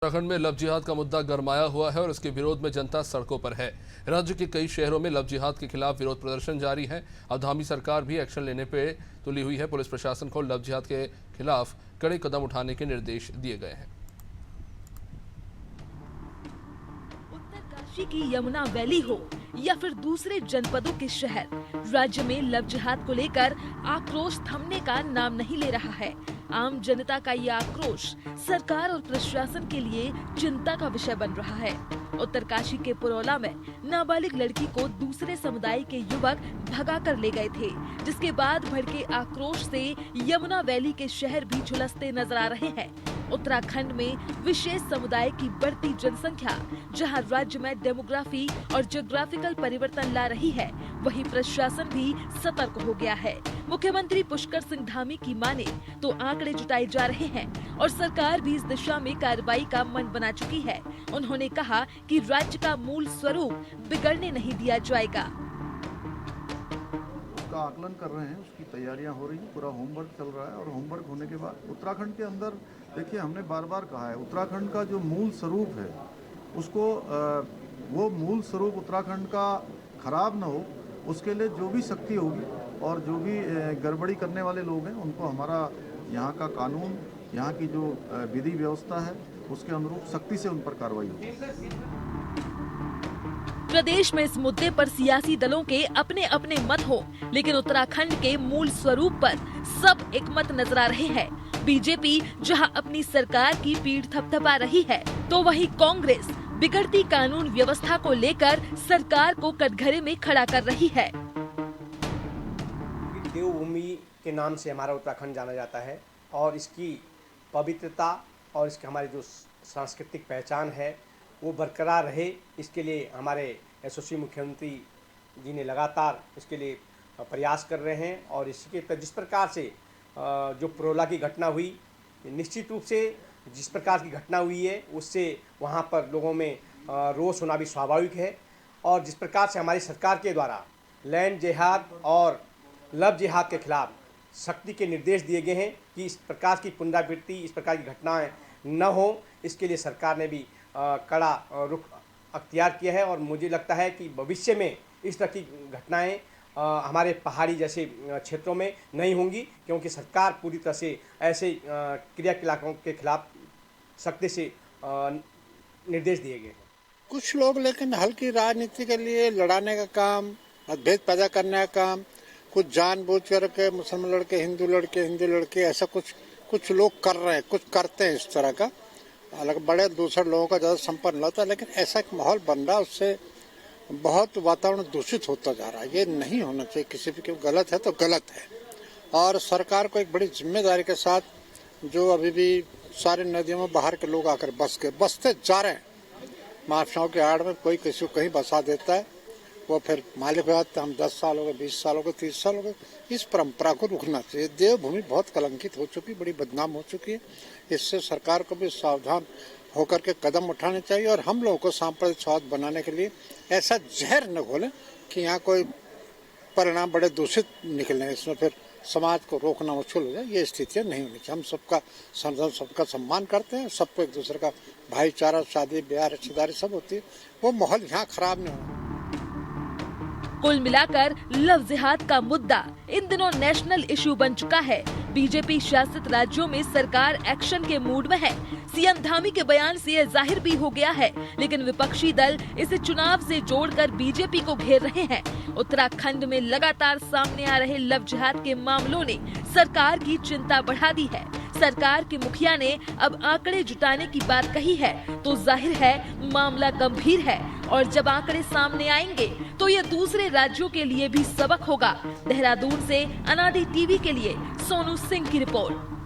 उत्तराखंड में लव जिहाद का मुद्दा गरमाया हुआ है और इसके विरोध में जनता सड़कों पर है। राज्य के कई शहरों में लव जिहाद के खिलाफ विरोध प्रदर्शन जारी है। अब धामी सरकार भी एक्शन लेने पे तुली हुई है। पुलिस प्रशासन को लव जिहाद के खिलाफ कड़े कदम उठाने के निर्देश दिए गए हैं। उत्तरकाशी की यमुना वैली हो या फिर दूसरे जनपदों के शहर, राज्य में लव जिहाद को लेकर आक्रोश थमने का नाम नहीं ले रहा है। आम जनता का ये आक्रोश सरकार और प्रशासन के लिए चिंता का विषय बन रहा है। उत्तरकाशी के पुरौला में नाबालिग लड़की को दूसरे समुदाय के युवक भगा कर ले गए थे, जिसके बाद भड़के आक्रोश से यमुना वैली के शहर भी झुलसते नजर आ रहे हैं। उत्तराखंड में विशेष समुदाय की बढ़ती जनसंख्या जहां राज्य में डेमोग्राफी और ज्योग्राफिकल परिवर्तन ला रही है, वहीं प्रशासन भी सतर्क हो गया है। मुख्यमंत्री पुष्कर सिंह धामी की माने तो आंकड़े जुटाए जा रहे हैं और सरकार भी इस दिशा में कार्रवाई का मन बना चुकी है। उन्होंने कहा कि राज्य का मूल स्वरूप बिगड़ने नहीं दिया जाएगा। उसका आकलन कर रहे हैं, उसकी तैयारियां हो रही हैं, पूरा होमवर्क चल रहा है और होमवर्क होने के बाद उत्तराखंड के अंदर देखिए, हमने बार बार कहा है, उत्तराखंड का जो मूल स्वरूप है उसको वो मूल स्वरूप उत्तराखंड का खराब ना हो, उसके लिए जो भी सख्ती होगी और जो भी गड़बड़ी करने वाले लोग हैं उनको हमारा यहाँ का कानून, यहाँ की जो विधि व्यवस्था है उसके अनुरूप सख्ती से उन पर कार्रवाई होगी। प्रदेश में इस मुद्दे पर सियासी दलों के अपने अपने मत हो, लेकिन उत्तराखंड के मूल स्वरूप पर सब एक मत नजर आ रहे हैं। बीजेपी जहां अपनी सरकार की पीठ थपथपा रही है, तो वहीं कांग्रेस बिगड़ती कानून व्यवस्था को लेकर सरकार को कटघरे में खड़ा कर रही है। देवभूमि के नाम से हमारा उत्तराखंड जाना जाता है और इसकी पवित्रता और इसकी हमारी जो सांस्कृतिक पहचान है वो बरकरार रहे, इसके लिए हमारे यशस्वी मुख्यमंत्री जी ने लगातार इसके लिए प्रयास कर रहे हैं। और इसके जिस प्रकार से जो पुरौला की घटना हुई, निश्चित रूप से जिस प्रकार की घटना हुई है उससे वहाँ पर लोगों में रोष होना भी स्वाभाविक है। और जिस प्रकार से हमारी सरकार के द्वारा लैंड जिहाद और लव जिहाद के खिलाफ सख्ती के निर्देश दिए गए हैं कि इस प्रकार की पुनरावृत्ति, इस प्रकार की घटनाएं न हो, इसके लिए सरकार ने भी कड़ा रुख अख्तियार किया है। और मुझे लगता है कि भविष्य में इस तरह की घटनाएं हमारे पहाड़ी जैसे क्षेत्रों में नहीं होंगी, क्योंकि सरकार पूरी तरह से ऐसे क्रियाकलापों के खिलाफ सख्ती से निर्देश दिए गए हैं। कुछ लोग लेकिन हल्की राजनीति के लिए लड़ाने का काम, मतभेद पैदा करने का काम, कुछ जानबूझ करके मुसलमान लड़के हिंदू लड़के ऐसा कुछ लोग कर रहे हैं, कुछ करते हैं इस तरह का। अलग बड़े दूसरे लोगों का ज़्यादा संपर्क न होता, लेकिन ऐसा एक माहौल बन रहा है, उससे बहुत वातावरण दूषित होता जा रहा है। ये नहीं होना चाहिए, किसी भी गलत है तो गलत है। और सरकार को एक बड़ी जिम्मेदारी के साथ जो अभी भी सारी नदियों में बाहर के लोग आकर बसते जा रहे हैं, माफियाओं के आड़ में कोई किसी को कहीं बसा देता है, वो फिर मालिक हो जाते हैं। हम 10 साल हो गए, 20 साल हो गए, 30 साल हो गए। इस परंपरा को रुकना चाहिए। देवभूमि बहुत कलंकित हो चुकी, बड़ी बदनाम हो चुकी है। इससे सरकार को भी सावधान होकर के कदम उठाने चाहिए और हम लोगों को सांप्रदायिक सौहार्द बनाने के लिए ऐसा जहर न घोलें कि यहाँ कोई परिणाम बड़े दूषित निकले, इसमें फिर समाज को रोकना मुश्किल हो जाए। ये स्थितियाँ नहीं होनी चाहिए। हम सबका सम्मान करते हैं, सबको एक दूसरे का भाईचारा, शादी ब्याह, रिश्तेदारी सब होती है। वो माहौल यहाँ खराब नहीं होना। कुल मिलाकर लव जिहाद का मुद्दा इन दिनों नेशनल इशू बन चुका है। बीजेपी शासित राज्यों में सरकार एक्शन के मूड में है। सीएम धामी के बयान से यह जाहिर भी हो गया है, लेकिन विपक्षी दल इसे चुनाव से जोड़कर बीजेपी को घेर रहे हैं। उत्तराखंड में लगातार सामने आ रहे लव जिहाद के मामलों ने सरकार की चिंता बढ़ा दी है। सरकार के मुखिया ने अब आंकड़े जुटाने की बात कही है, तो जाहिर है मामला गंभीर है और जब आंकड़े सामने आएंगे तो ये दूसरे राज्यों के लिए भी सबक होगा। देहरादून से अनादि टीवी के लिए सोनू सिंह की रिपोर्ट।